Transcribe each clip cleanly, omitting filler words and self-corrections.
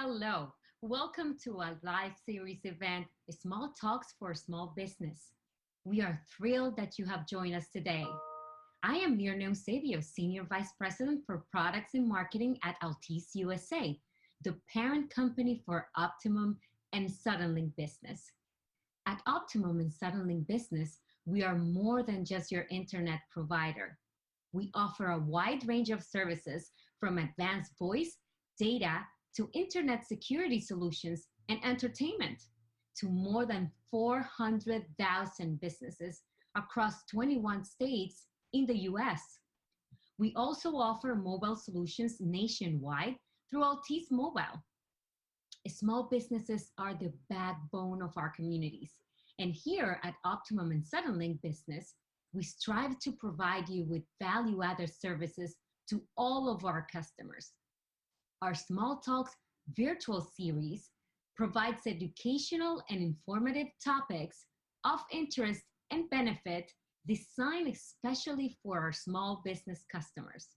Hello, welcome to a live series event, Small Talks for Small Business. We are thrilled that you have joined us today. I am Miriam Savio, Senior Vice President for Products and Marketing at Altice USA, the parent company for Optimum and Suddenlink Business. At Optimum and Suddenlink Business, we are more than just your internet provider. We offer a wide range of services from advanced voice, data, to internet security solutions and entertainment to more than 400,000 businesses across 21 states in the US. We also offer mobile solutions nationwide through Altice Mobile. Small businesses are the backbone of our communities. And here at Optimum and Suddenlink Business, we strive to provide you with value-added services to all of our customers. Our Small Talks virtual series provides educational and informative topics of interest and benefit designed especially for our small business customers.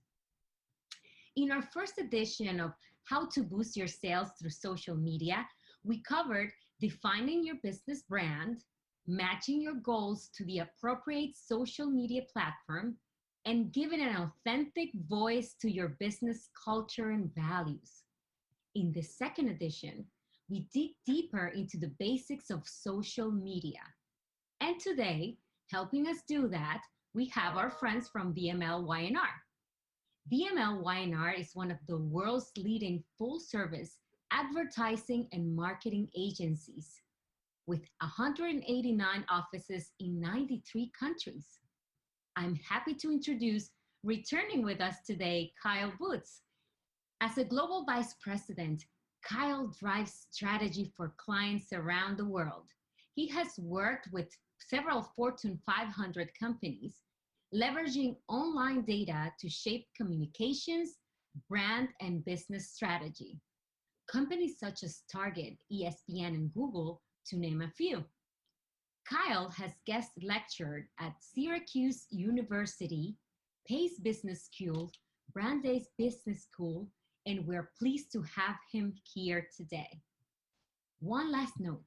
In our first edition of How to Boost Your Sales Through Social Media, we covered defining your business brand, matching your goals to the appropriate social media platform, and giving an authentic voice to your business culture and values. In the second edition, we dig deeper into the basics of social media. And today, helping us do that, we have our friends from VML Y&R. VML Y&R is one of the world's leading full-service advertising and marketing agencies with 189 offices in 93 countries. I'm happy to introduce, returning with us today, Kyle Boots. As a Global Vice President, Kyle drives strategy for clients around the world. He has worked with several Fortune 500 companies, leveraging online data to shape communications, brand, and business strategy. Companies such as Target, ESPN, and Google, to name a few. Kyle has guest lectured at Syracuse University, Pace Business School, Brandeis Business School, and we're pleased to have him here today. One last note,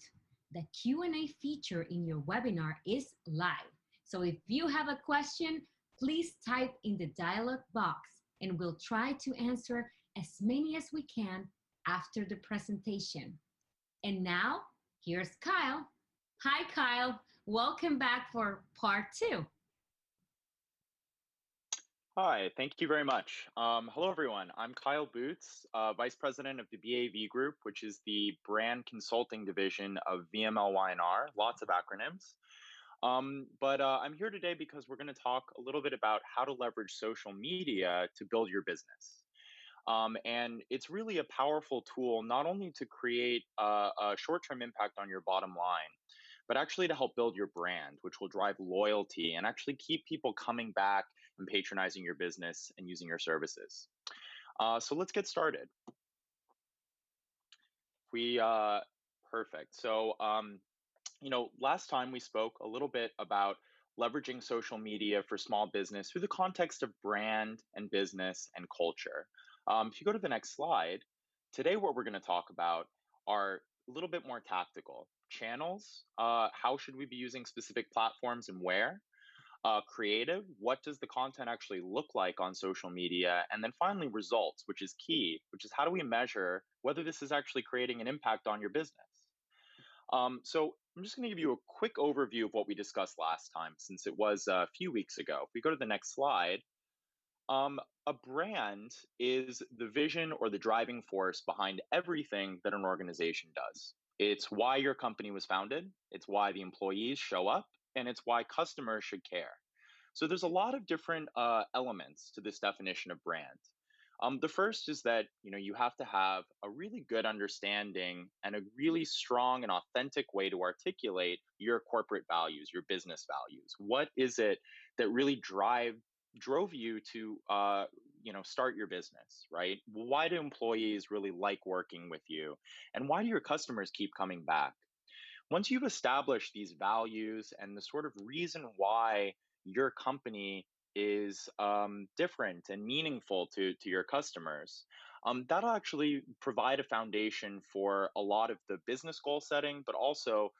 the Q&A feature in your webinar is live. So if you have a question, please type in the dialog box and we'll try to answer as many as we can after the presentation. And now, here's Kyle. Hi, Kyle. Welcome back for part 2. Hi, thank you very much. Hello, everyone. I'm Kyle Boots, Vice President of the BAV Group, which is the brand consulting division of VML Y&R, lots of acronyms. But I'm here today because we're going to talk a little bit about how to leverage social media to build your business. And it's really a powerful tool, not only to create a short-term impact on your bottom line, but actually to help build your brand, which will drive loyalty and actually keep people coming back and patronizing your business and using your services. So let's get started. Perfect. So, last time we spoke a little bit about leveraging social media for small business through the context of brand and business and culture. If you go to the next slide, today what we're going to talk about are a little bit more tactical. Channels, how should we be using specific platforms and where? Creative, what does the content actually look like on social media? And then finally, results, which is key, which is how do we measure whether this is actually creating an impact on your business? So I'm just going to give you a quick overview of what we discussed last time, since it was a few weeks ago. If we go to the next slide, a brand is the vision or the driving force behind everything that an organization does. It's why your company was founded, it's why the employees show up, and it's why customers should care. So there's a lot of different elements to this definition of brand. The first is that you have to have a really good understanding and a really strong and authentic way to articulate your corporate values, your business values. What is it that really drove you to start your business, right? Why do employees really like working with you? And why do your customers keep coming back? Once you've established these values and the sort of reason why your company is different and meaningful to your customers, that'll actually provide a foundation for a lot of the business goal setting, but also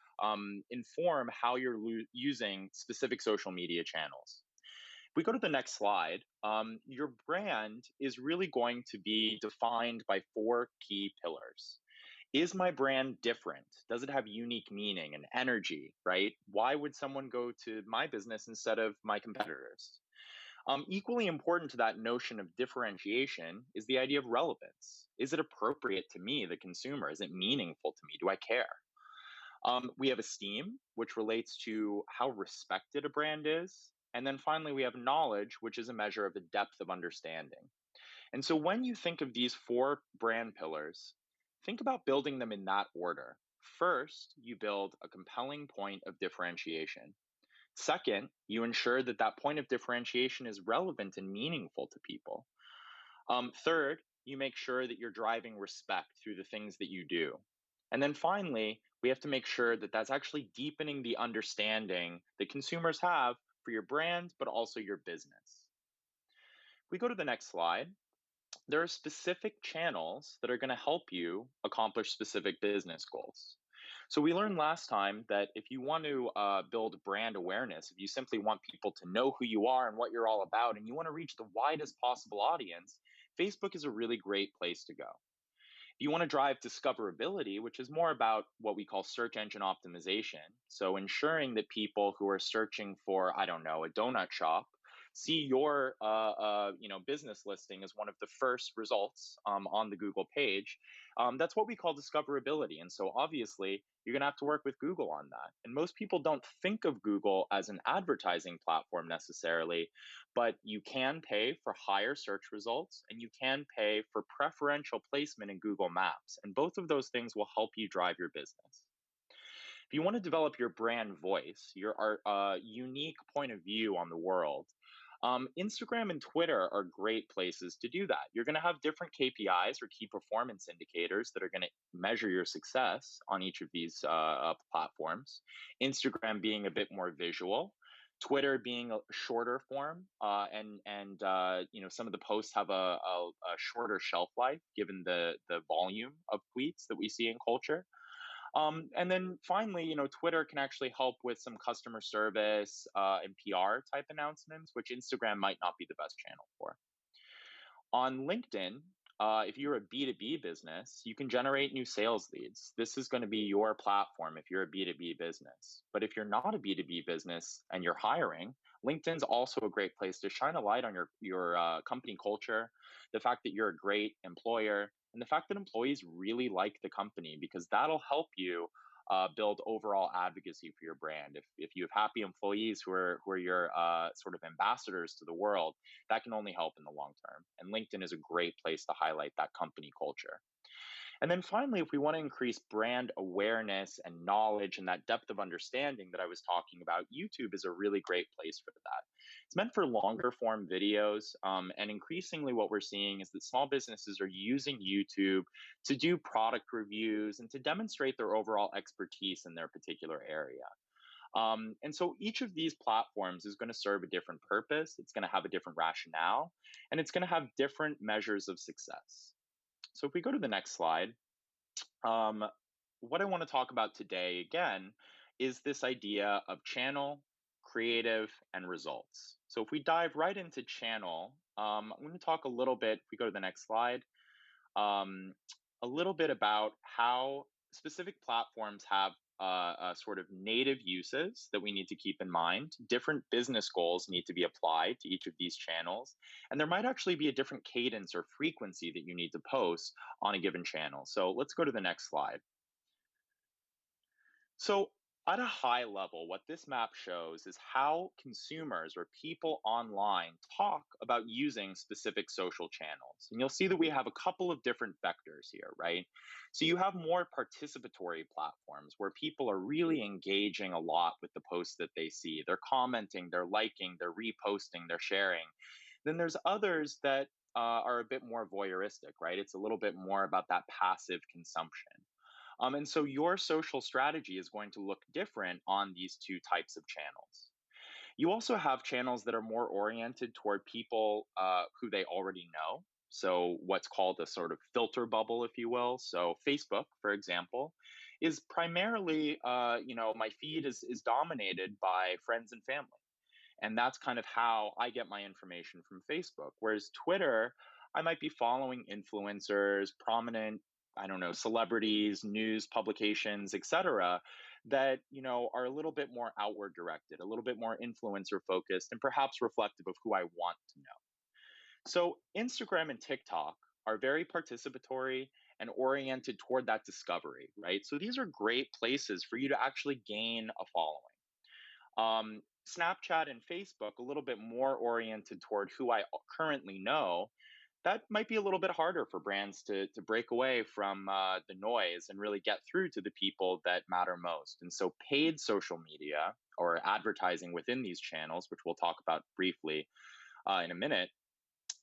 inform how you're using specific social media channels. If we go to the next slide, your brand is really going to be defined by four key pillars. Is my brand different? Does it have unique meaning and energy, right? Why would someone go to my business instead of my competitors? Equally important to that notion of differentiation is the idea of relevance. Is it appropriate to me, the consumer? Is it meaningful to me? Do I care? We have esteem, which relates to how respected a brand is. And then finally, we have knowledge, which is a measure of the depth of understanding. And so when you think of these four brand pillars, think about building them in that order. First, you build a compelling point of differentiation. Second, you ensure that that point of differentiation is relevant and meaningful to people. Third, you make sure that you're driving respect through the things that you do. And then finally, we have to make sure that that's actually deepening the understanding that consumers have for your brand, but also your business. If we go to the next slide, there are specific channels that are going to help you accomplish specific business goals. So we learned last time that if you want to build brand awareness, if you simply want people to know who you are and what you're all about, and you want to reach the widest possible audience, Facebook is a really great place to go. You want to drive discoverability, which is more about what we call search engine optimization. So ensuring that people who are searching for, I don't know, a donut shop see your business listing as one of the first results on the Google page. That's what we call discoverability. And so obviously you're going to have to work with Google on that. And most people don't think of Google as an advertising platform necessarily, but you can pay for higher search results and you can pay for preferential placement in Google Maps. And both of those things will help you drive your business. If you want to develop your brand voice, your unique point of view on the world, Instagram and Twitter are great places to do that. You're going to have different KPIs or key performance indicators that are going to measure your success on each of these platforms. Instagram being a bit more visual, Twitter being a shorter form, and some of the posts have a shorter shelf life given the volume of tweets that we see in culture. And then finally, Twitter can actually help with some customer service and PR type announcements, which Instagram might not be the best channel for. On LinkedIn, if you're a B2B business, you can generate new sales leads. This is going to be your platform if you're a B2B business. But if you're not a B2B business and you're hiring, LinkedIn's also a great place to shine a light on your company culture, the fact that you're a great employer, and the fact that employees really like the company, because that'll help you build overall advocacy for your brand. If you have happy employees who are your sort of ambassadors to the world, that can only help in the long term. And LinkedIn is a great place to highlight that company culture. And then finally, if we want to increase brand awareness and knowledge and that depth of understanding that I was talking about, YouTube is a really great place for that. It's meant for longer form videos. And increasingly, what we're seeing is that small businesses are using YouTube to do product reviews and to demonstrate their overall expertise in their particular area. And so each of these platforms is going to serve a different purpose, it's going to have a different rationale, and it's going to have different measures of success. So if we go to the next slide, um, what I want to talk about today again is this idea of channel, creative, and results. So if we dive right into channel, I'm going to talk a little bit, if we go to the next slide, um, a little bit about how specific platforms have sort of native uses that we need to keep in mind. Different business goals need to be applied to each of these channels. And there might actually be a different cadence or frequency that you need to post on a given channel. So let's go to the next slide. So, at a high level, what this map shows is how consumers or people online talk about using specific social channels. And you'll see that we have a couple of different vectors here, right? So, you have more participatory platforms where people are really engaging a lot with the posts that they see. They're commenting, they're liking, they're reposting, they're sharing. Then there's others that are a bit more voyeuristic, right? It's a little bit more about that passive consumption. And so your social strategy is going to look different on these two types of channels. You also have channels that are more oriented toward people who they already know. So, what's called a sort of filter bubble, if you will. So, Facebook, for example, is primarily, my feed is dominated by friends and family. And that's kind of how I get my information from Facebook. Whereas Twitter, I might be following influencers, prominent, I don't know, celebrities, news publications, etc., that, are a little bit more outward directed, a little bit more influencer focused, and perhaps reflective of who I want to know. So Instagram and TikTok are very participatory and oriented toward that discovery, right? So these are great places for you to actually gain a following. Snapchat and Facebook, a little bit more oriented toward who I currently know, that might be a little bit harder for brands to break away from the noise and really get through to the people that matter most. And so, paid social media or advertising within these channels, which we'll talk about briefly in a minute,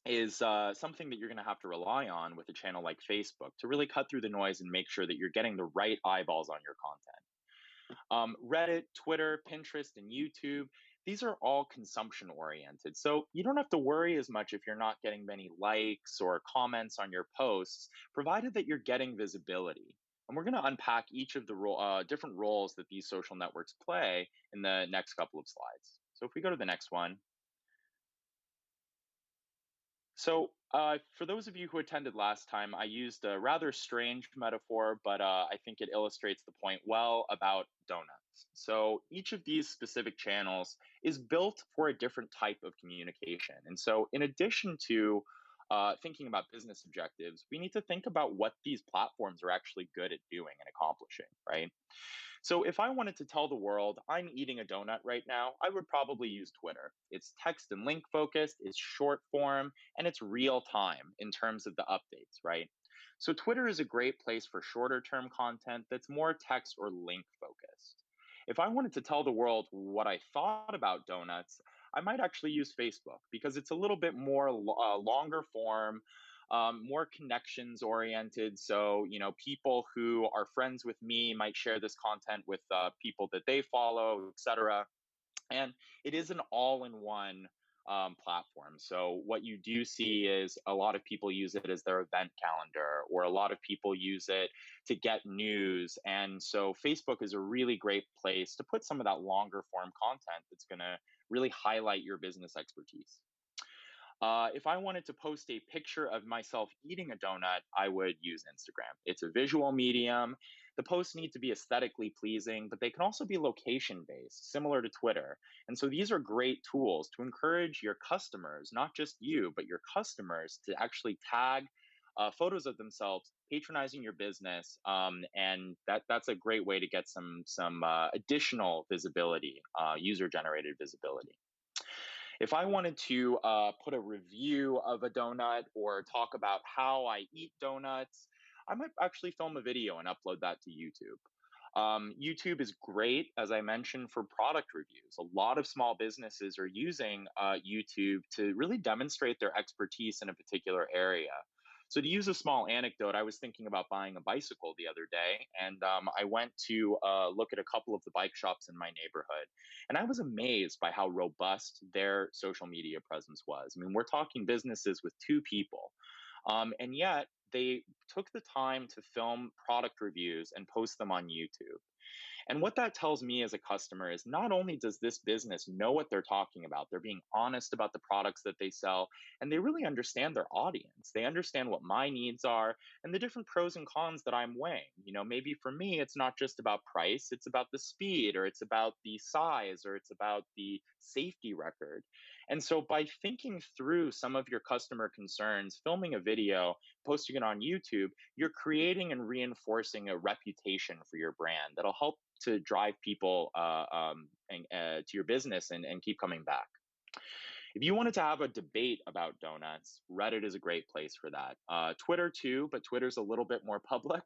is something that you're going to have to rely on with a channel like Facebook to really cut through the noise and make sure that you're getting the right eyeballs on your content. Reddit, Twitter, Pinterest, and YouTube, these are all consumption oriented. So you don't have to worry as much if you're not getting many likes or comments on your posts, provided that you're getting visibility. And we're going to unpack each of the different roles that these social networks play in the next couple of slides. So if we go to the next one. So, for those of you who attended last time, I used a rather strange metaphor, but I think it illustrates the point well about donuts. So, each of these specific channels is built for a different type of communication. And so, in addition to thinking about business objectives, we need to think about what these platforms are actually good at doing and accomplishing, right? So if I wanted to tell the world I'm eating a donut right now, I would probably use Twitter. It's text and link focused, it's short form, and it's real time in terms of the updates, right? So Twitter is a great place for shorter term content that's more text or link focused. If I wanted to tell the world what I thought about donuts, I might actually use Facebook because it's a little bit more longer form, more connections oriented. So, people who are friends with me might share this content with people that they follow, etc. And it is an all in one platform. So, what you do see is a lot of people use it as their event calendar, or a lot of people use it to get news. And so, Facebook is a really great place to put some of that longer form content that's going to really highlight your business expertise. If I wanted to post a picture of myself eating a donut, I would use Instagram. It's a visual medium. The posts need to be aesthetically pleasing, but they can also be location based, similar to Twitter. And so these are great tools to encourage your customers, not just you, but your customers to actually tag photos of themselves patronizing your business, and that's a great way to get some additional visibility, user generated visibility. If I wanted to put a review of a donut or talk about how I eat donuts, I might actually film a video and upload that to YouTube. YouTube is great, as I mentioned, for product reviews. A lot of small businesses are using YouTube to really demonstrate their expertise in a particular area. So, to use a small anecdote, I was thinking about buying a bicycle the other day, and I went to look at a couple of the bike shops in my neighborhood. And I was amazed by how robust their social media presence was. I mean, we're talking businesses with two people. And yet, they took the time to film product reviews and post them on YouTube. And what that tells me as a customer is not only does this business know what they're talking about, they're being honest about the products that they sell, and they really understand their audience. They understand what my needs are and the different pros and cons that I'm weighing. Maybe for me, it's not just about price, it's about the speed, or it's about the size, or it's about the safety record. And so by thinking through some of your customer concerns, filming a video, posting it on YouTube, you're creating and reinforcing a reputation for your brand that'll help to drive people to your business and keep coming back. If you wanted to have a debate about donuts, Reddit is a great place for that. Twitter too, but Twitter's a little bit more public.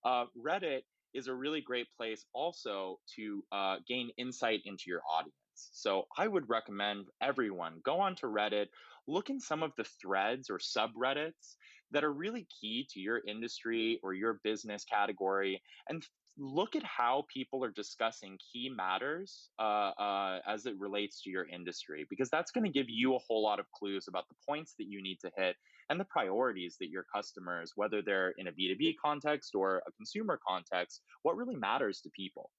Reddit is a really great place also to gain insight into your audience. So I would recommend everyone go onto Reddit, look in some of the threads or subreddits that are really key to your industry or your business category, and look at how people are discussing key matters as it relates to your industry, because that's going to give you a whole lot of clues about the points that you need to hit and the priorities that your customers, whether they're in a B2B context or a consumer context, what really matters to people.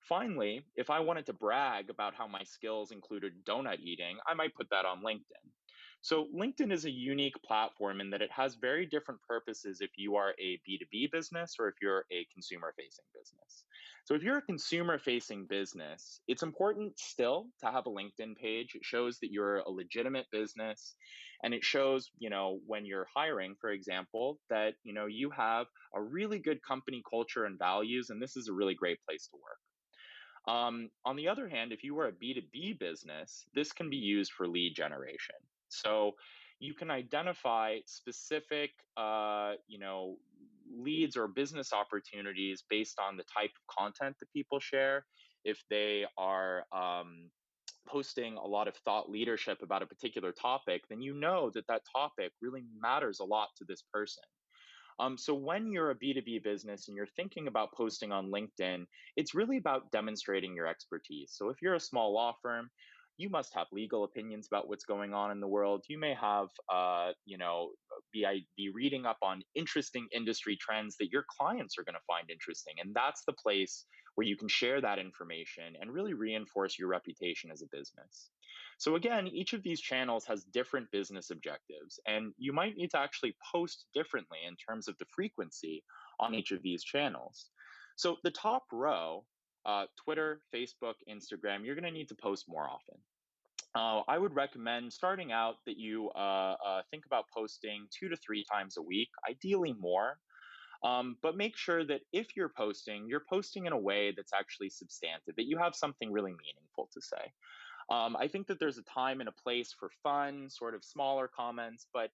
Finally, if I wanted to brag about how my skills included donut eating, I might put that on LinkedIn. So, LinkedIn is a unique platform in that it has very different purposes if you are a B2B business or if you're a consumer facing business. So, if you're a consumer facing business, it's important still to have a LinkedIn page. It shows that you're a legitimate business, and it shows, when you're hiring, for example, that, you have a really good company culture and values, and this is a really great place to work. On the other hand, if you were a B2B business, this can be used for lead generation. So you can identify specific, leads or business opportunities based on the type of content that people share. If they are posting a lot of thought leadership about a particular topic, then you know that that topic really matters a lot to this person. So when you're a B2B business and you're thinking about posting on LinkedIn, it's really about demonstrating your expertise. So if you're a small law firm, you must have legal opinions about what's going on in the world. You may have, be reading up on interesting industry trends that your clients are going to find interesting. And that's the place where you can share that information and really reinforce your reputation as a business. So again, each of these channels has different business objectives, and you might need to actually post differently in terms of the frequency on each of these channels. So the top row, Twitter, Facebook, Instagram, you're going to need to post more often. I would recommend starting out that you think about posting 2 to 3 times a week, ideally more. But make sure that if you're posting in a way that's actually substantive, that you have something really meaningful to say. I think that there's a time and a place for fun, sort of smaller comments, but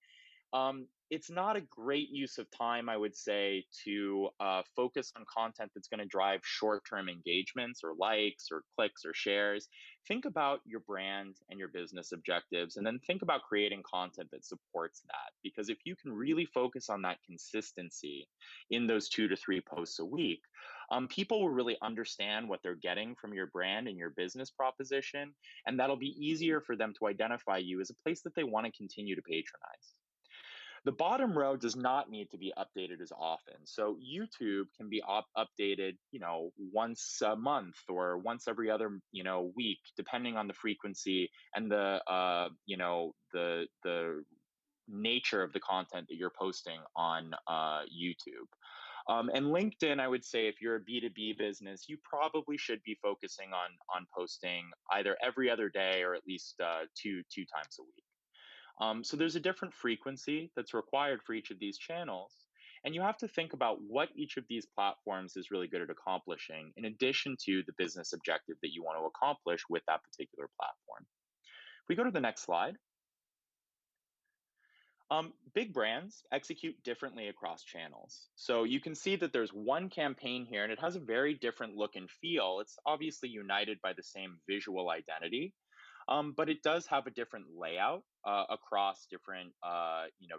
it's not a great use of time, I would say, to focus on content that's going to drive short term engagements or likes or clicks or shares. Think about your brand and your business objectives, and then think about creating content that supports that. Because if you can really focus on that consistency in those 2 to 3 posts a week, people will really understand what they're getting from your brand and your business proposition. And that'll be easier for them to identify you as a place that they want to continue to patronize. The bottom row does not need to be updated as often. So YouTube can be updated, once a month or once every other, week, depending on the frequency and the nature of the content that you're posting on YouTube. And LinkedIn, I would say, if you're a B2B business, you probably should be focusing on posting either every other day or at least two times a week. So there's a different frequency that's required for each of these channels. And you have to think about what each of these platforms is really good at accomplishing, in addition to the business objective that you want to accomplish with that particular platform. If we go to the next slide, big brands execute differently across channels. So you can see that there's one campaign here and it has a very different look and feel. It's obviously united by the same visual identity, but it does have a different layout across different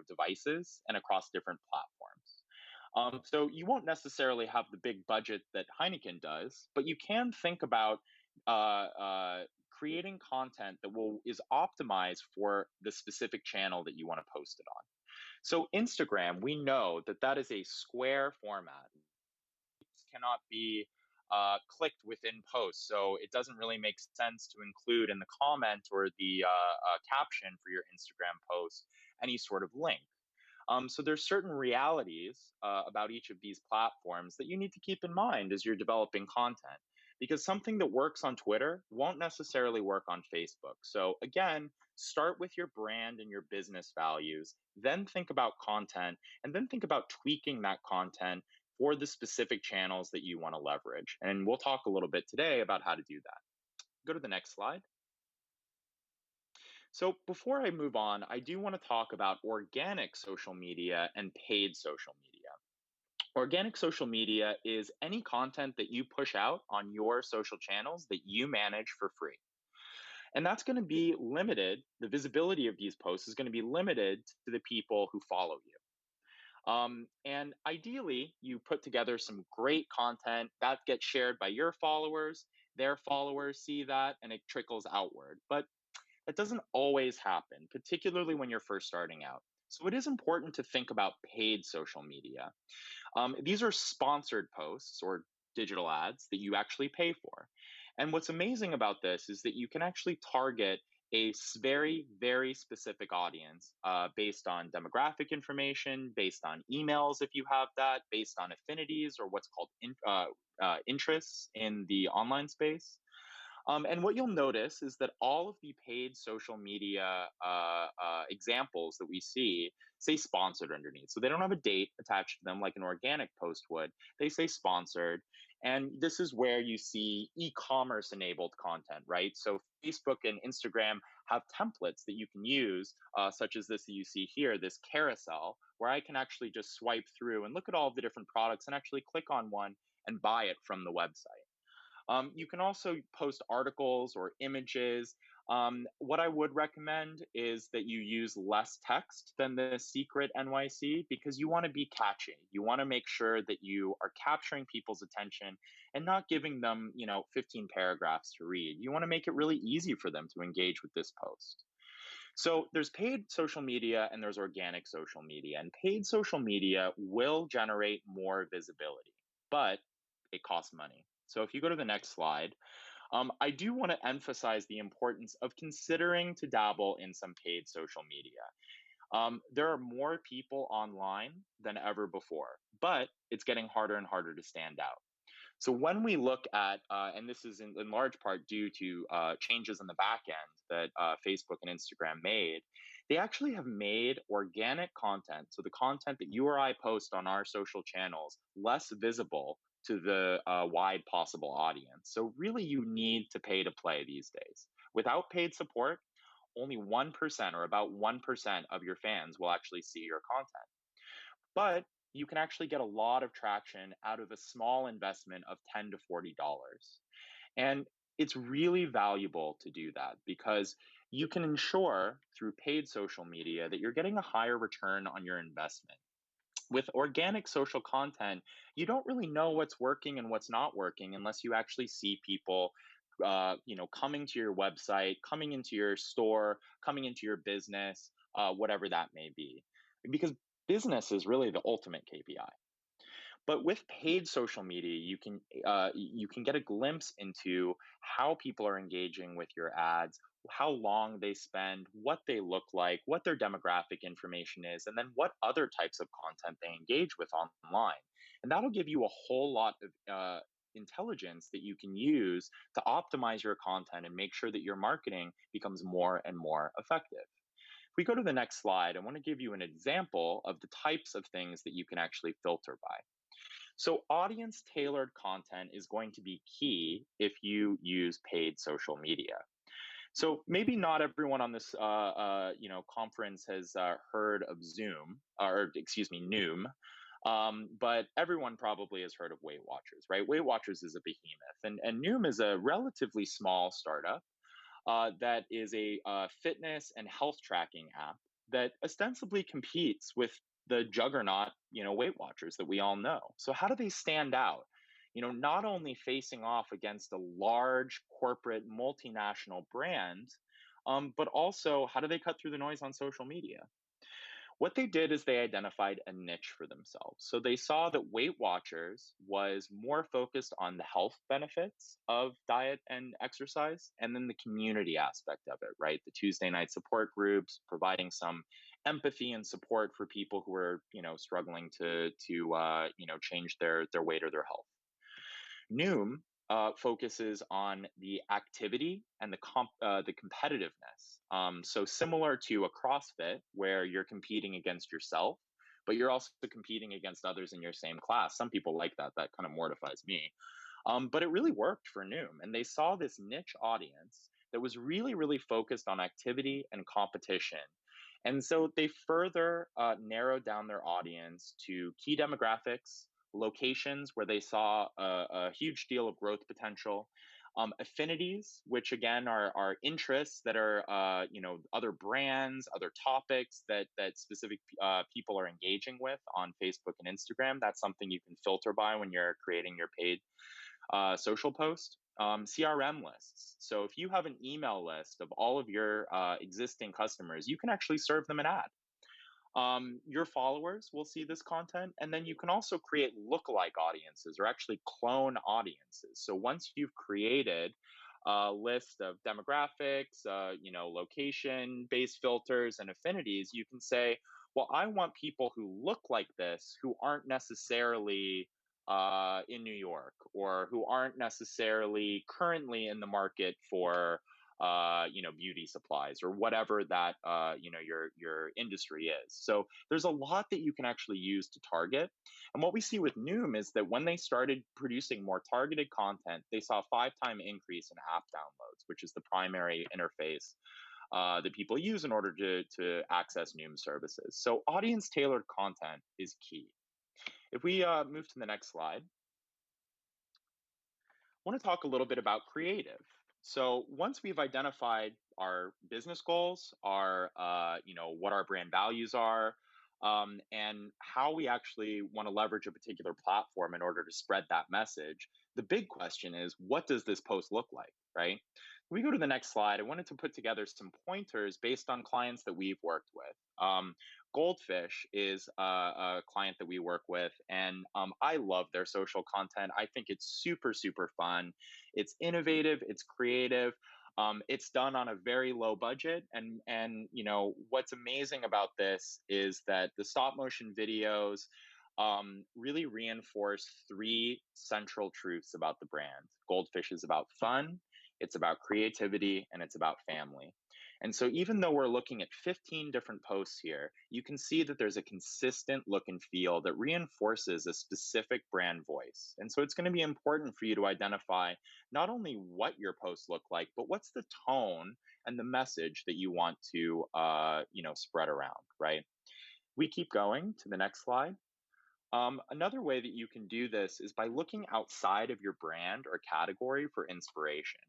devices and across different platforms. So you won't necessarily have the big budget that Heineken does, but you can think about creating content that will is optimized for the specific channel that you want to post it on. So Instagram, we know that that is a square format, cannot be clicked within posts. So it doesn't really make sense to include in the comment or the caption for your Instagram post any sort of link. So there's certain realities about each of these platforms that you need to keep in mind as you're developing content. Because something that works on Twitter won't necessarily work on Facebook. So again, start with your brand and your business values, then think about content, and then think about tweaking that content for the specific channels that you want to leverage. And we'll talk a little bit today about how to do that. Go to the next slide. So before I move on, I do want to talk about organic social media and paid social media. Organic social media is any content that you push out on your social channels that you manage for free. And that's going to be limited. The visibility of these posts is going to be limited to the people who follow you. And ideally, you put together some great content that gets shared by your followers. Their followers see that and it trickles outward. But that doesn't always happen, particularly when you're first starting out. So it is important to think about paid social media. These are sponsored posts or digital ads that you actually pay for. And what's amazing about this is that you can actually target a very, very specific audience based on demographic information, based on emails if you have that, based on affinities or what's called interests in the online space. And what you'll notice is that all of the paid social media examples that we see say sponsored underneath. So they don't have a date attached to them like an organic post would. They say sponsored. And this is where you see e commerce enabled content, right? So Facebook and Instagram have templates that you can use, such as this that you see here, this carousel, where I can actually just swipe through and look at all of the different products and actually click on one and buy it from the website. You can also post articles or images. What I would recommend is that you use less text than the secret NYC because you want to be catchy. You want to make sure that you are capturing people's attention and not giving them, 15 paragraphs to read. You want to make it really easy for them to engage with this post. So there's paid social media and there's organic social media, and paid social media will generate more visibility, but it costs money. So if you go to the next slide, I do want to emphasize the importance of considering to dabble in some paid social media. There are more people online than ever before, but it's getting harder and harder to stand out. So when we look at, and this is in large part due to changes in the back end that Facebook and Instagram made, they actually have made organic content, so the content that you or I post on our social channels, less visible to the wide possible audience. So really, you need to pay to play these days. Without paid support, only 1% or about 1% of your fans will actually see your content. But you can actually get a lot of traction out of a small investment of $10 to $40. And it's really valuable to do that because you can ensure through paid social media that you're getting a higher return on your investment. With organic social content, you don't really know what's working and what's not working unless you actually see people coming to your website, coming into your store, coming into your business, whatever that may be. Because business is really the ultimate KPI. But with paid social media, you can get a glimpse into how people are engaging with your ads, how long they spend, what they look like, what their demographic information is, and then what other types of content they engage with online. And that'll give you a whole lot of intelligence that you can use to optimize your content and make sure that your marketing becomes more and more effective. If we go to the next slide, I want to give you an example of the types of things that you can actually filter by. So, audience tailored content is going to be key if you use paid social media. So, maybe not everyone on this conference has heard of Zoom, or excuse me, Noom. But everyone probably has heard of Weight Watchers, right? Weight Watchers is a behemoth, and Noom is a relatively small startup that is a fitness and health tracking app that ostensibly competes with the juggernaut, Weight Watchers that we all know. So how do they stand out? Not only facing off against a large corporate multinational brand, but also how do they cut through the noise on social media? What they did is they identified a niche for themselves. So they saw that Weight Watchers was more focused on the health benefits of diet and exercise, and then the community aspect of it, right? The Tuesday night support groups, providing some empathy and support for people who are, struggling to change their weight or their health. Noom focuses on the activity and the competitiveness. So similar to a CrossFit, where you're competing against yourself, but you're also competing against others in your same class. Some people like that. That kind of mortifies me. But it really worked for Noom, and they saw this niche audience that was really, really focused on activity and competition. And so they further narrowed down their audience to key demographics, locations where they saw a huge deal of growth potential, Affinities, which again are interests that are other brands, other topics that specific people are engaging with on Facebook and Instagram. That's something you can filter by when you're creating your paid social post. CRM lists. So if you have an email list of all of your existing customers, you can actually serve them an ad. Your followers will see this content, and then you can also create lookalike audiences or actually clone audiences. So once you've created a list of demographics, location based filters and affinities, you can say, well, I want people who look like this who aren't necessarily in New York or who aren't necessarily currently in the market for beauty supplies or whatever that your industry is. So there's a lot that you can actually use to target. And what we see with Noom is that when they started producing more targeted content, they saw a 5-time increase in app downloads, which is the primary interface that people use in order to access Noom services. So audience tailored content is key. If we move to the next slide, want to talk a little bit about creative. So once we've identified our business goals, our what our brand values are, and how we actually want to leverage a particular platform in order to spread that message, the big question is, what does this post look like, right? We go to the next slide. I wanted to put together some pointers based on clients that we've worked with. Goldfish is a client that we work with, and I love their social content. I think it's super, super fun. It's innovative. It's creative. It's done on a very low budget, and what's amazing about this is that the stop motion videos really reinforce three central truths about the brand. Goldfish is about fun, it's about creativity, and it's about family. And so, even though we're looking at 15 different posts here, you can see that there's a consistent look and feel that reinforces a specific brand voice. And so, it's going to be important for you to identify not only what your posts look like, but what's the tone and the message that you want to, spread around, right? We keep going to the next slide. Another way that you can do this is by looking outside of your brand or category for inspiration.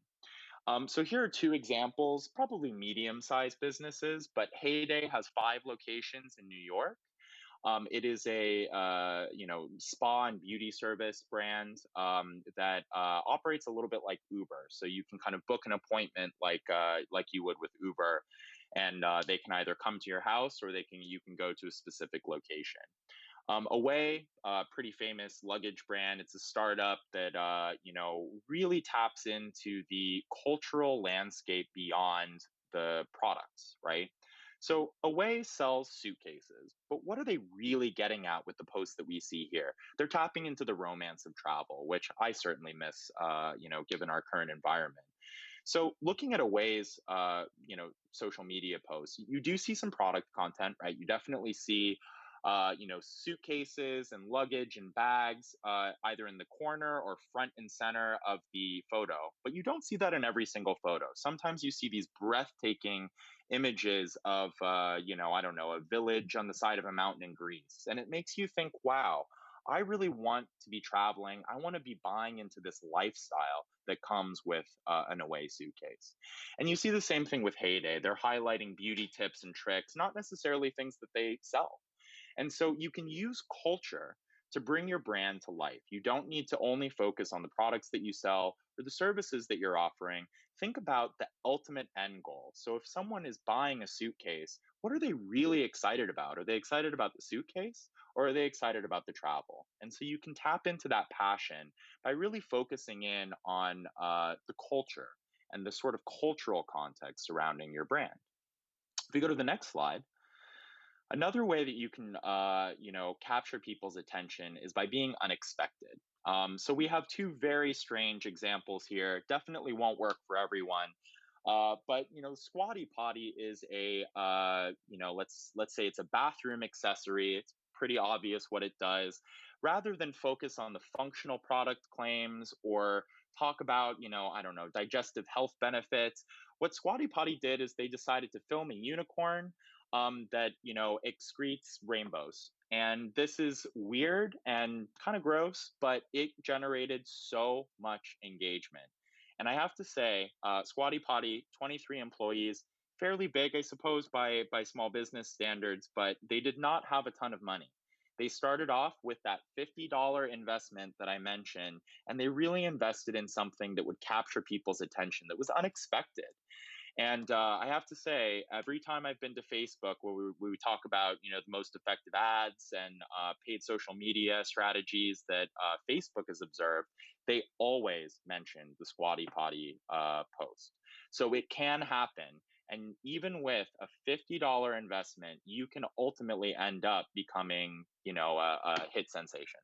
So here are two examples, probably medium-sized businesses, but Heyday has 5 locations in New York. It is a spa and beauty service brand that operates a little bit like Uber. So you can kind of book an appointment like you would with Uber, and they can either come to your house or you can go to a specific location. Away, pretty famous luggage brand. It's a startup that really taps into the cultural landscape beyond the products, right? So Away sells suitcases, but what are they really getting at with the posts that we see here? They're tapping into the romance of travel, which I certainly miss, given our current environment. So looking at Away's, social media posts, you do see some product content, right? You definitely see suitcases and luggage and bags, either in the corner or front and center of the photo. But you don't see that in every single photo. Sometimes you see these breathtaking images of, I don't know, a village on the side of a mountain in Greece. And it makes you think, wow, I really want to be traveling. I want to be buying into this lifestyle that comes with an Away suitcase. And you see the same thing with Heyday. They're highlighting beauty tips and tricks, not necessarily things that they sell. And so you can use culture to bring your brand to life. You don't need to only focus on the products that you sell or the services that you're offering. Think about the ultimate end goal. So if someone is buying a suitcase, what are they really excited about? Are they excited about the suitcase or are they excited about the travel? And so you can tap into that passion by really focusing in on the culture and the sort of cultural context surrounding your brand. If we go to the next slide, another way that you can, capture people's attention is by being unexpected. So we have two very strange examples here. Definitely won't work for everyone. But Squatty Potty is let's say it's a bathroom accessory. It's pretty obvious what it does. Rather than focus on the functional product claims or talk about, I don't know, digestive health benefits, what Squatty Potty did is they decided to film a unicorn that excretes rainbows. And this is weird and kind of gross, but it generated so much engagement. And I have to say, Squatty Potty, 23 employees, fairly big, I suppose, by small business standards, but they did not have a ton of money. They started off with that $50 investment that I mentioned, and they really invested in something that would capture people's attention that was unexpected. And I have to say, every time I've been to Facebook, where we talk about the most effective ads and paid social media strategies that Facebook has observed, they always mention the Squatty Potty post. So it can happen. And even with a $50 investment, you can ultimately end up becoming, a hit sensation.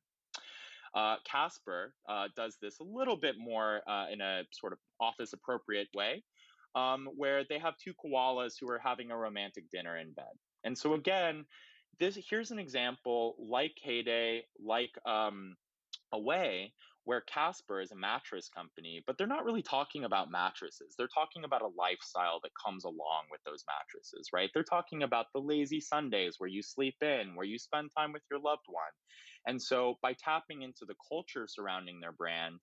Casper does this a little bit more in a sort of office appropriate way, where they have two koalas who are having a romantic dinner in bed. And so again, this here's an example like Heyday, like Away, where Casper is a mattress company, but they're not really talking about mattresses. They're talking about a lifestyle that comes along with those mattresses, right? They're talking about the lazy Sundays where you sleep in, where you spend time with your loved one. And so by tapping into the culture surrounding their brand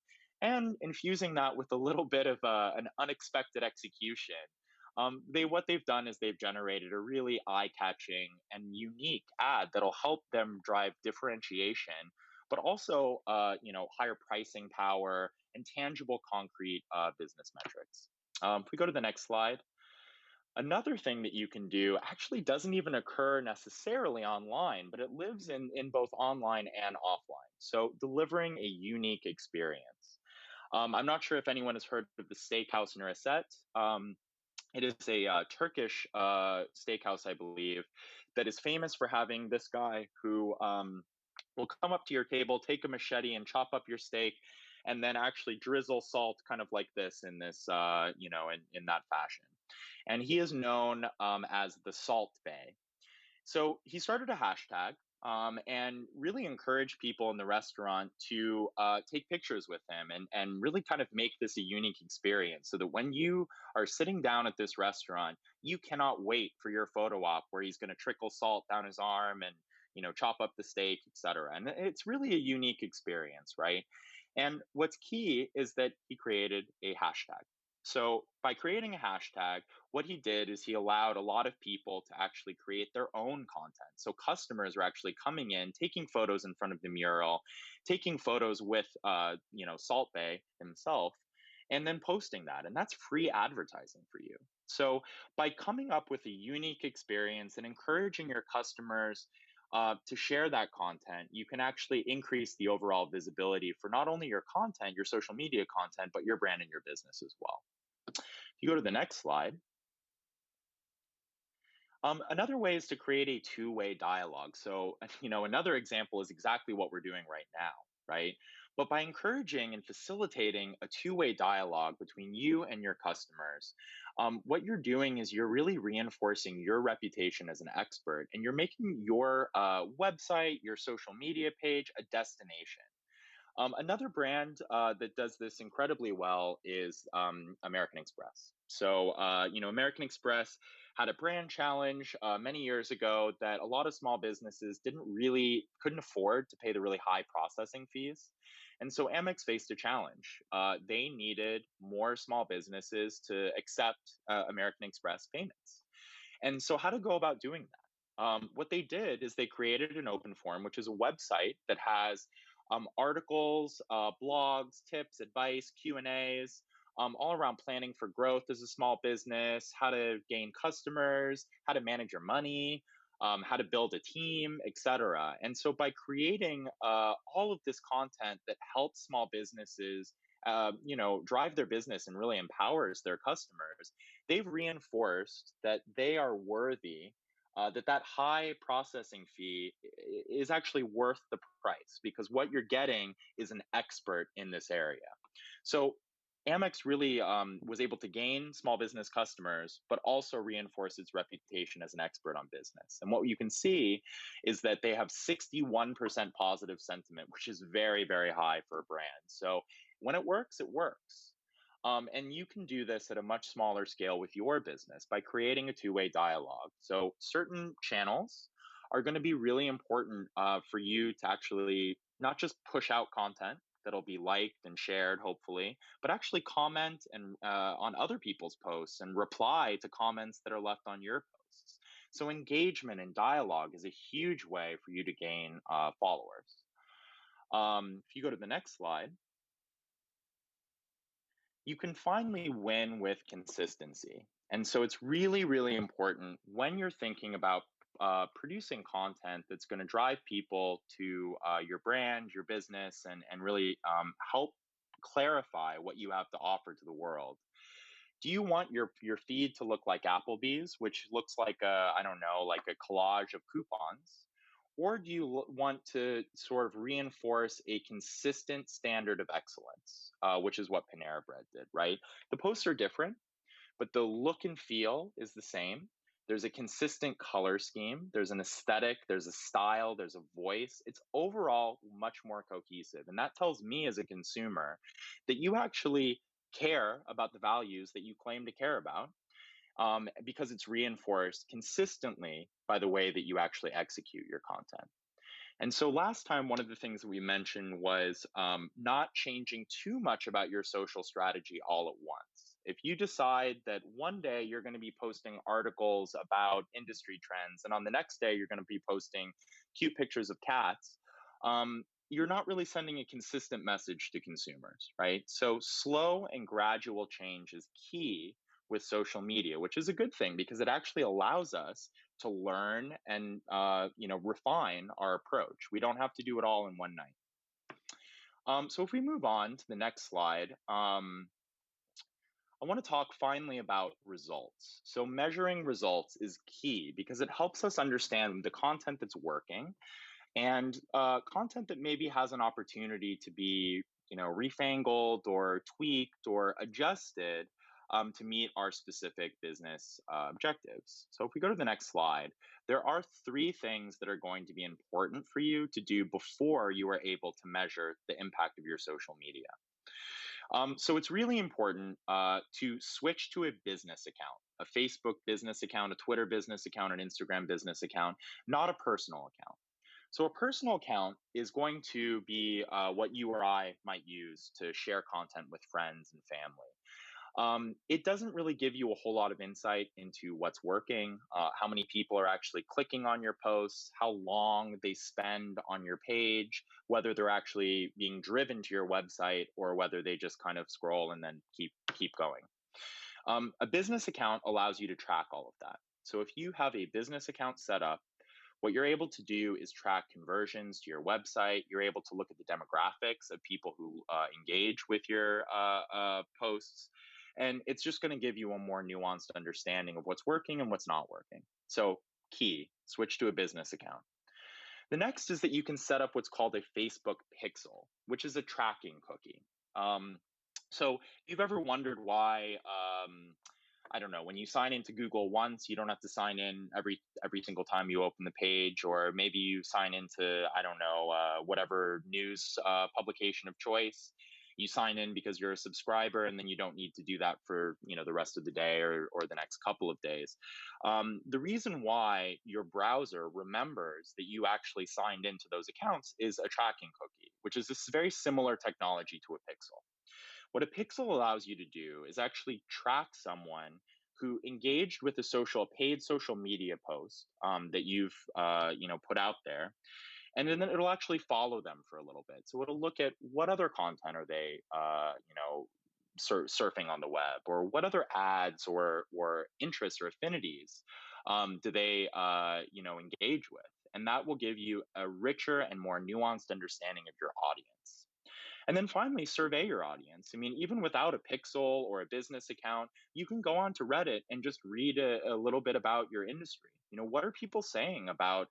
and infusing that with a little bit of an unexpected execution, they what they've done is they've generated a really eye-catching and unique ad that'll help them drive differentiation, but also higher pricing power and tangible concrete business metrics. If we go to the next slide, another thing that you can do actually doesn't even occur necessarily online, but it lives in both online and offline. So delivering a unique experience. I'm not sure if anyone has heard of the Steakhouse Nurset. It is a Turkish steakhouse, I believe, that is famous for having this guy who will come up to your table, take a machete, and chop up your steak, and then actually drizzle salt, kind of like this, in this, in that fashion. And he is known as the Salt Bay. So he started a hashtag and really encouraged people in the restaurant to take pictures with him and really kind of make this a unique experience so that when you are sitting down at this restaurant, you cannot wait for your photo op where he's going to trickle salt down his arm and chop up the steak, etc. And it's really a unique experience, right? And what's key is that he created a hashtag. So by creating a hashtag, what he did is he allowed a lot of people to actually create their own content. So customers are actually coming in, taking photos in front of the mural, taking photos with, Salt Bay himself, and then posting that. And that's free advertising for you. So by coming up with a unique experience and encouraging your customers to share that content, you can actually increase the overall visibility for not only your content, your social media content, but your brand and your business as well. If you go to the next slide, another way is to create a two-way dialogue. So, another example is exactly what we're doing right now, right? But by encouraging and facilitating a two-way dialogue between you and your customers, what you're doing is you're really reinforcing your reputation as an expert, and you're making your website, your social media page, a destination. Another brand that does this incredibly well is American Express. So, American Express had a brand challenge many years ago that a lot of small businesses couldn't afford to pay the really high processing fees. And so Amex faced a challenge. They needed more small businesses to accept American Express payments. And so, how to go about doing that? What they did is they created an open forum, which is a website that has articles, blogs, tips, advice, Q and A's, all around planning for growth as a small business, how to gain customers, how to manage your money, how to build a team, etc. And so, by creating all of this content that helps small businesses, drive their business and really empowers their customers, they've reinforced that they are worthy, that high processing fee is actually worth the price because what you're getting is an expert in this area. So Amex really was able to gain small business customers, but also reinforce its reputation as an expert on business. And what you can see is that they have 61% positive sentiment, which is very, very high for a brand. So when it works, it works. And you can do this at a much smaller scale with your business by creating a two-way dialogue. So certain channels are going to be really important for you to actually not just push out content, that'll be liked and shared, hopefully, but actually comment and on other people's posts and reply to comments that are left on your posts. So engagement and dialogue is a huge way for you to gain followers. If you go to the next slide, you can finally win with consistency. And so it's really, really important when you're thinking about producing content that's going to drive people to your brand, your business, and really help clarify what you have to offer to the world. Do you want your feed to look like Applebee's, which looks like a, I don't know, like a collage of coupons? Or do you want to sort of reinforce a consistent standard of excellence, which is what Panera Bread did, right? The posts are different, but the look and feel is the same. There's a consistent color scheme, there's an aesthetic, there's a style, there's a voice. It's overall much more cohesive. And that tells me as a consumer that you actually care about the values that you claim to care about, because it's reinforced consistently by the way that you actually execute your content. And so last time, one of the things that we mentioned was not changing too much about your social strategy all at once. If you decide that one day you're going to be posting articles about industry trends, and on the next day you're going to be posting cute pictures of cats, you're not really sending a consistent message to consumers, right? So slow and gradual change is key with social media, which is a good thing because it actually allows us to learn and refine our approach. We don't have to do it all in one night. So if we move on to the next slide, I want to talk finally about results. So measuring results is key because it helps us understand the content that's working and content that maybe has an opportunity to be refangled or tweaked or adjusted to meet our specific business objectives. So if we go to the next slide, there are three things that are going to be important for you to do before you are able to measure the impact of your social media. So it's really important to switch to a business account, a Facebook business account, a Twitter business account, an Instagram business account, not a personal account. So a personal account is going to be what you or I might use to share content with friends and family. It doesn't really give you a whole lot of insight into what's working, how many people are actually clicking on your posts, how long they spend on your page, whether they're actually being driven to your website or whether they just kind of scroll and then keep going. A business account allows you to track all of that. So if you have a business account set up, what you're able to do is track conversions to your website. You're able to look at the demographics of people who engage with your posts. And it's just going to give you a more nuanced understanding of what's working and what's not working. So, key, switch to a business account. The next is that you can set up what's called a Facebook pixel, which is a tracking cookie. So, if you've ever wondered why, I don't know, when you sign into Google once, you don't have to sign in every single time you open the page, or maybe you sign into, I don't know, whatever news publication of choice. You sign in because you're a subscriber, and then you don't need to do that for the rest of the day or the next couple of days. The reason why your browser remembers that you actually signed into those accounts is a tracking cookie, which is this very similar technology to a pixel. What a pixel allows you to do is actually track someone who engaged with a paid social media post that you've put out there, and then it'll actually follow them for a little bit. So it'll look at what other content are they surfing on the web, or what other ads or interests or affinities do they engage with, and that will give you a richer and more nuanced understanding of your audience. And then finally, survey your audience. I mean, even without a pixel or a business account, you can go on to Reddit and just read a little bit about your industry. What are people saying about,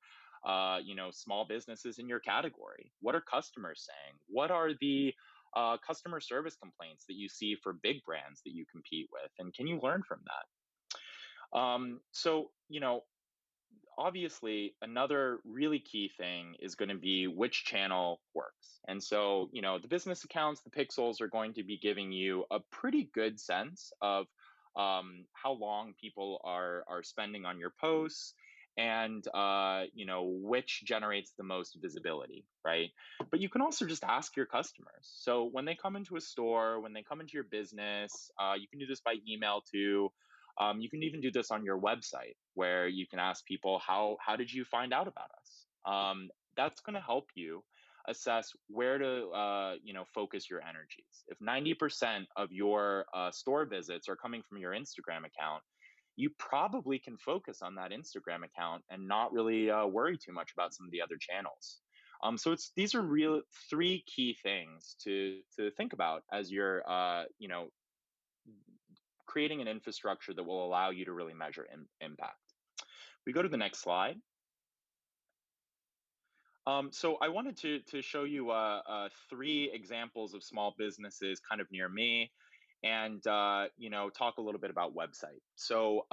small businesses in your category? What are customers saying? What are the customer service complaints that you see for big brands that you compete with? And can you learn from that? Obviously, another really key thing is going to be which channel works. And so, the business accounts, the pixels are going to be giving you a pretty good sense of how long people are spending on your posts and which generates the most visibility, right? But you can also just ask your customers. So when they come into a store, when they come into your business, you can do this by email too. You can even do this on your website, where you can ask people, how did you find out about us? That's going to help you assess where to focus your energies. If 90% of your store visits are coming from your Instagram account, you probably can focus on that Instagram account and not really worry too much about some of the other channels. So these are real three key things to think about as you're creating an infrastructure that will allow you to really measure impact. We go to the next slide. So I wanted to show you three examples of small businesses kind of near me, and talk a little bit about website. So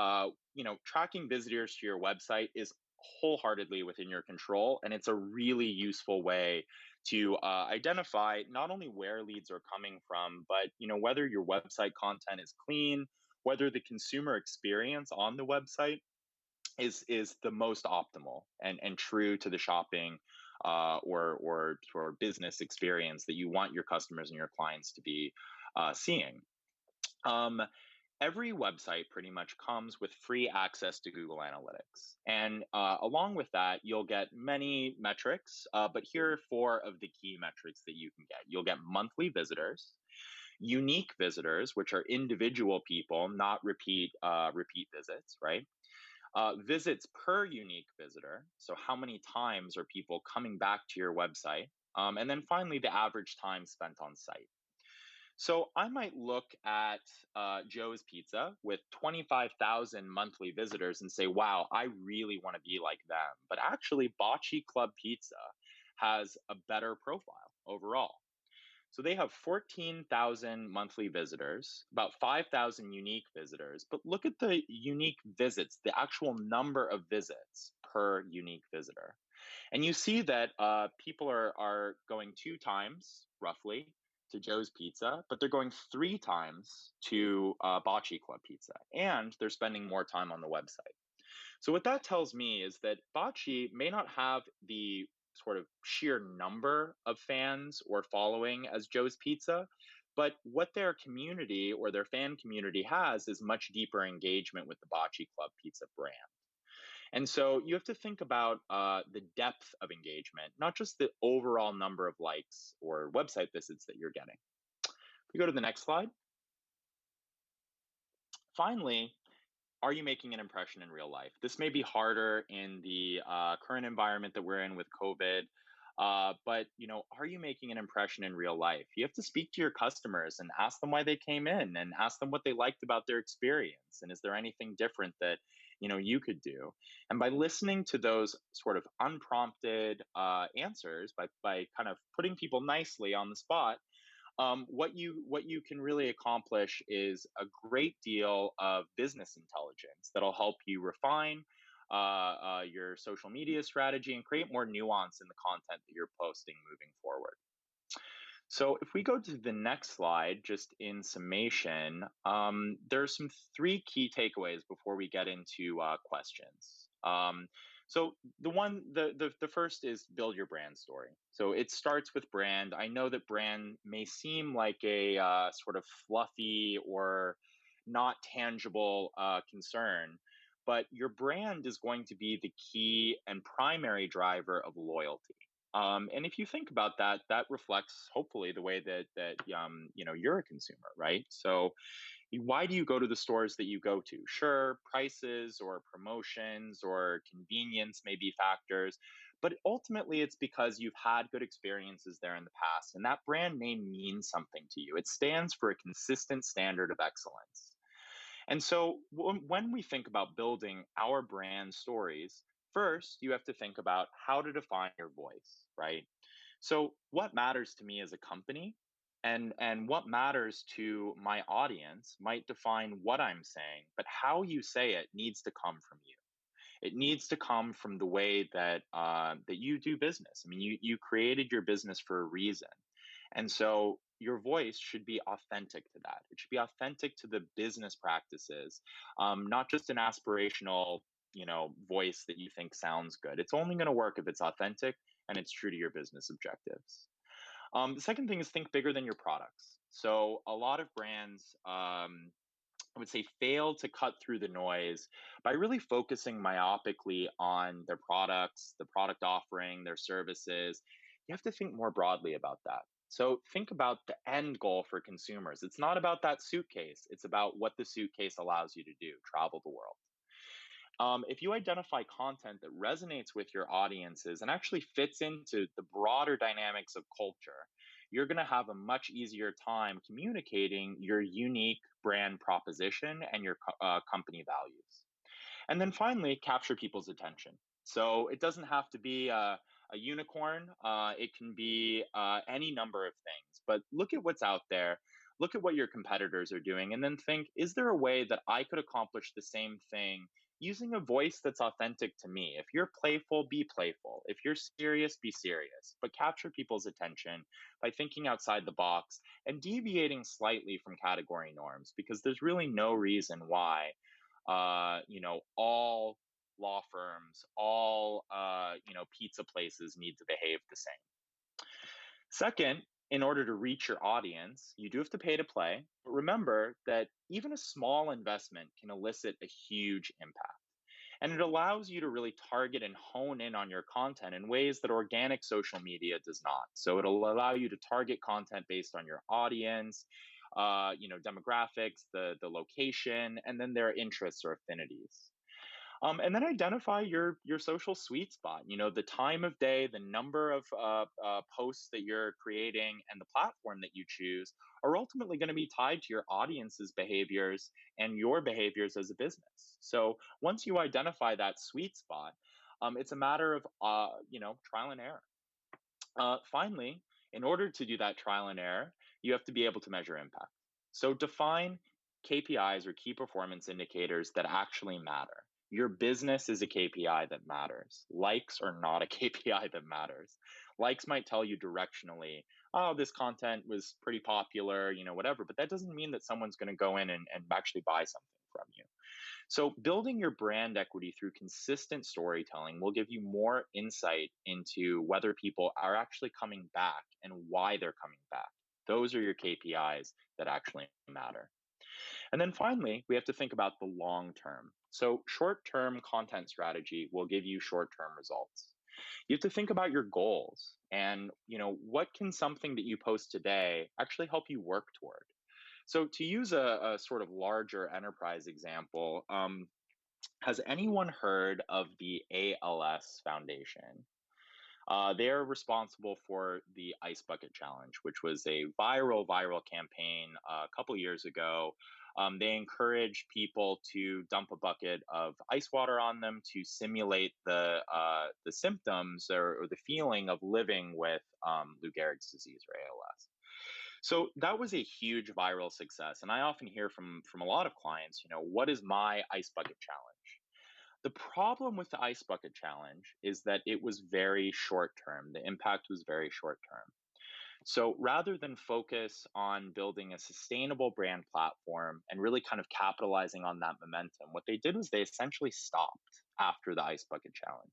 tracking visitors to your website is wholeheartedly within your control, and it's a really useful way to identify not only where leads are coming from, but whether your website content is clean, whether the consumer experience on the website is the most optimal and true to the shopping or business experience that you want your customers and your clients to be seeing. Um, every website pretty much comes with free access to Google Analytics, and along with that, you'll get many metrics. But here are four of the key metrics that you can get. You'll get monthly visitors, unique visitors, which are individual people, not repeat visits, right? Visits per unique visitor. So, how many times are people coming back to your website? And then finally, the average time spent on site. So, I might look at Joe's Pizza with 25,000 monthly visitors and say, wow, I really want to be like them. But actually, Bocce Club Pizza has a better profile overall. So they have 14,000 monthly visitors, about 5,000 unique visitors. But look at the unique visits, the actual number of visits per unique visitor. And you see that people are going two times roughly to Joe's Pizza, but they're going three times to Bocce Club Pizza, and they're spending more time on the website. So what that tells me is that Bocce may not have the sort of sheer number of fans or following as Joe's Pizza, but what their community or their fan community has is much deeper engagement with the Bocce Club Pizza brand. And so you have to think about the depth of engagement, not just the overall number of likes or website visits that you're getting. If we go to the next slide. Finally, are you making an impression in real life? This may be harder in the current environment that we're in with COVID, but are you making an impression in real life? You have to speak to your customers and ask them why they came in, and ask them what they liked about their experience, and is there anything different that you could do? And by listening to those sort of unprompted answers, by kind of putting people nicely on the spot, what you can really accomplish is a great deal of business intelligence that'll help you refine your social media strategy and create more nuance in the content that you're posting moving forward. So if we go to the next slide, just in summation, there's some three key takeaways before we get into questions. So the first is build your brand story. So it starts with brand. I know that brand may seem like a sort of fluffy or not tangible concern, but your brand is going to be the key and primary driver of loyalty. And if you think about that, that reflects hopefully the way that you're a consumer, right? So why do you go to the stores that you go to? Sure, prices or promotions or convenience may be factors, but ultimately it's because you've had good experiences there in the past, and that brand name means something to you. It stands for a consistent standard of excellence. And so when we think about building our brand stories, first you have to think about how to define your voice, right? So what matters to me as a company and what matters to my audience might define what I'm saying, but how you say it needs to come from you. It needs to come from the way that you do business. I mean, you created your business for a reason, and so your voice should be authentic to that. It should be authentic to the business practices, not just an aspirational voice that you think sounds good. It's only going to work if it's authentic and it's true to your business objectives. The second thing is think bigger than your products. So a lot of brands, I would say, fail to cut through the noise by really focusing myopically on their products, the product offering, their services. You have to think more broadly about that. So think about the end goal for consumers. It's not about that suitcase. It's about what the suitcase allows you to do, travel the world. If you identify content that resonates with your audiences and actually fits into the broader dynamics of culture, you're going to have a much easier time communicating your unique brand proposition and your company values. And then finally, capture people's attention. So it doesn't have to be a unicorn. It can be any number of things. But look at what's out there. Look at what your competitors are doing, and then think: Is there a way that I could accomplish the same thing using a voice that's authentic to me? If you're playful, be playful. If you're serious, be serious. But capture people's attention by thinking outside the box and deviating slightly from category norms, because there's really no reason why all law firms, all pizza places need to behave the same. Second, in order to reach your audience, you do have to pay to play. But remember that even a small investment can elicit a huge impact. And it allows you to really target and hone in on your content in ways that organic social media does not. So it'll allow you to target content based on your audience, demographics, the location, and then their interests or affinities. And then identify your social sweet spot. The time of day, the number of posts that you're creating, and the platform that you choose are ultimately going to be tied to your audience's behaviors and your behaviors as a business. So once you identify that sweet spot, it's a matter of trial and error. Finally, in order to do that trial and error, you have to be able to measure impact. So define KPIs, or key performance indicators, that actually matter. Your business is a KPI that matters. Likes are not a KPI that matters. Likes might tell you directionally, oh, this content was pretty popular, whatever, but that doesn't mean that someone's going to go in and actually buy something from you. So, building your brand equity through consistent storytelling will give you more insight into whether people are actually coming back and why they're coming back. Those are your KPIs that actually matter. And then finally, we have to think about the long term. So, short term content strategy will give you short term results. You have to think about your goals and, what can something that you post today actually help you work toward? So, to use a sort of larger enterprise example, has anyone heard of the ALS Foundation? They're responsible for the Ice Bucket Challenge, which was a viral campaign a couple years ago. They encourage people to dump a bucket of ice water on them to simulate the symptoms, or the feeling of living with Lou Gehrig's disease, or ALS. So that was a huge viral success, and I often hear from a lot of clients, what is my ice bucket challenge? The problem with the ice bucket challenge is that it was very short term. The impact was very short term. So rather than focus on building a sustainable brand platform and really kind of capitalizing on that momentum, what they did was they essentially stopped after the ice bucket challenge.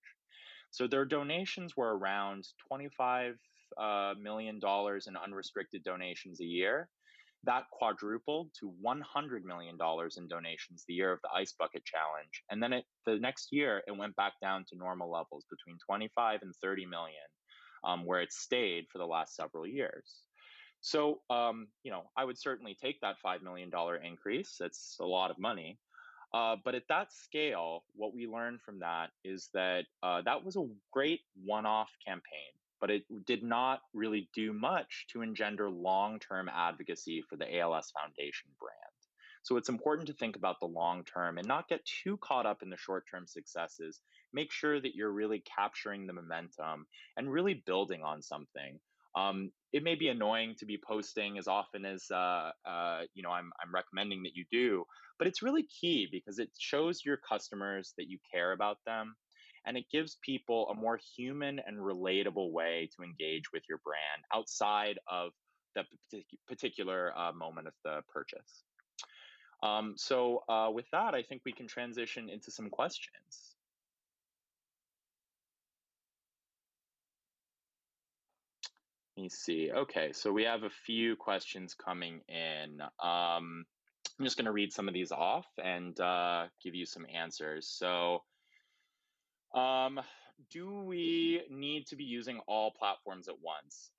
So their donations were around $25 million in unrestricted donations a year. That quadrupled to $100 million in donations the year of the Ice Bucket Challenge. And then the next year, it went back down to normal levels between 25 and 30 million, where it stayed for the last several years. So, I would certainly take that $5 million increase. That's a lot of money. But at that scale, what we learned from that is that that was a great one off campaign, but it did not really do much to engender long term advocacy for the ALS Foundation brand. So it's important to think about the long term and not get too caught up in the short term successes. Make sure that you're really capturing the momentum and really building on something. It may be annoying to be posting as often as I'm recommending that you do, but it's really key because it shows your customers that you care about them, and it gives people a more human and relatable way to engage with your brand outside of the particular moment of the purchase. With that, I think we can transition into some questions. Let me see. Okay, so we have a few questions coming in. I'm just going to read some of these off and give you some answers. Um, do we need to be using all platforms at once?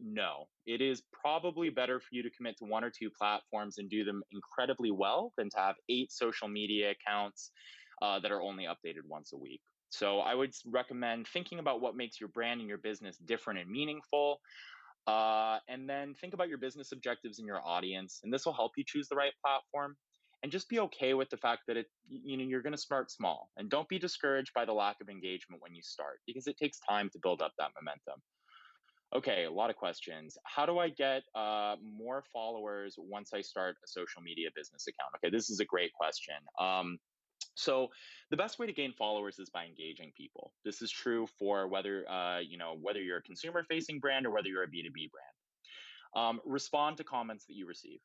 No. It is probably better for you to commit to one or two platforms and do them incredibly well than to have eight social media accounts that are only updated once a week. So I would recommend thinking about what makes your brand and your business different and meaningful. And then think about your business objectives and your audience, and this will help you choose the right platform. And just be okay with the fact that you're going to start small, and don't be discouraged by the lack of engagement when you start, because it takes time to build up that momentum. Okay, a lot of questions. How do I get more followers once I start a social media business account? Okay, this is a great question. So the best way to gain followers is by engaging people. This is true for whether you're a consumer facing brand or whether you're a B2B brand. Respond to comments that you receive.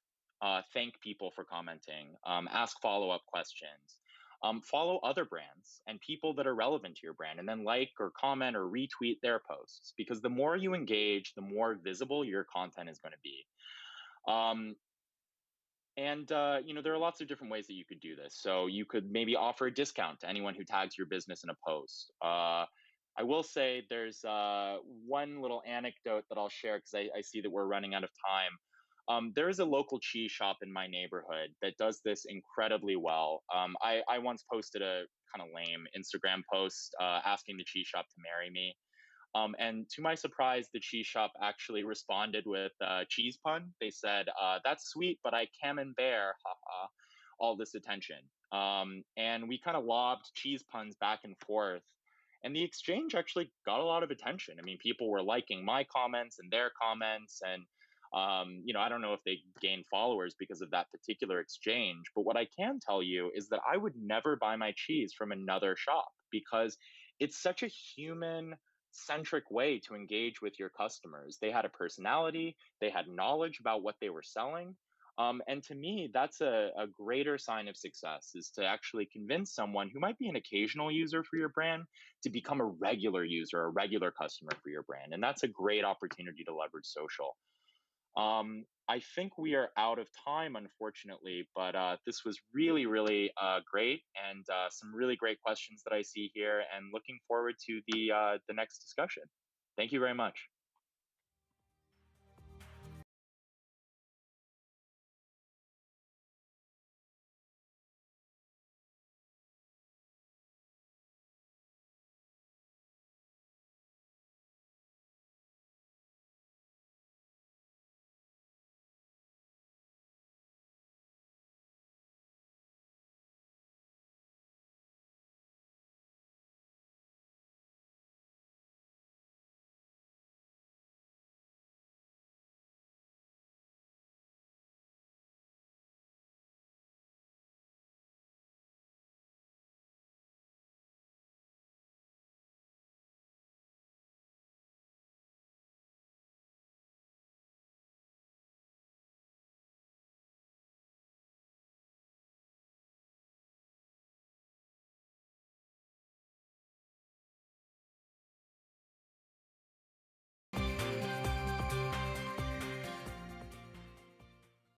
Thank people for commenting. Ask follow up questions. Follow other brands and people that are relevant to your brand, and then like or comment or retweet their posts, because the more you engage, the more visible your content is going to be. Um, there are lots of different ways that you could do this. So you could maybe offer a discount to anyone who tags your business in a post. I will say there's one little anecdote that I'll share because I see that we're running out of time. There is a local cheese shop in my neighborhood that does this incredibly well. I once posted a kind of lame Instagram post asking the cheese shop to marry me. And to my surprise, the cheese shop actually responded with a cheese pun. They said, "That's sweet, but I camembert, haha," all this attention. And we kind of lobbed cheese puns back and forth. And the exchange actually got a lot of attention. I mean, people were liking my comments and their comments. And, I don't know if they gained followers because of that particular exchange. But what I can tell you is that I would never buy my cheese from another shop, because it's such a human centric way to engage with your customers. They had a personality, they had knowledge about what they were selling. And to me, that's a greater sign of success, is to actually convince someone who might be an occasional user for your brand to become a regular user, a regular customer for your brand. And that's a great opportunity to leverage social. I think we are out of time, unfortunately, but this was really, really great, and some really great questions that I see here, and looking forward to the next discussion. Thank you very much.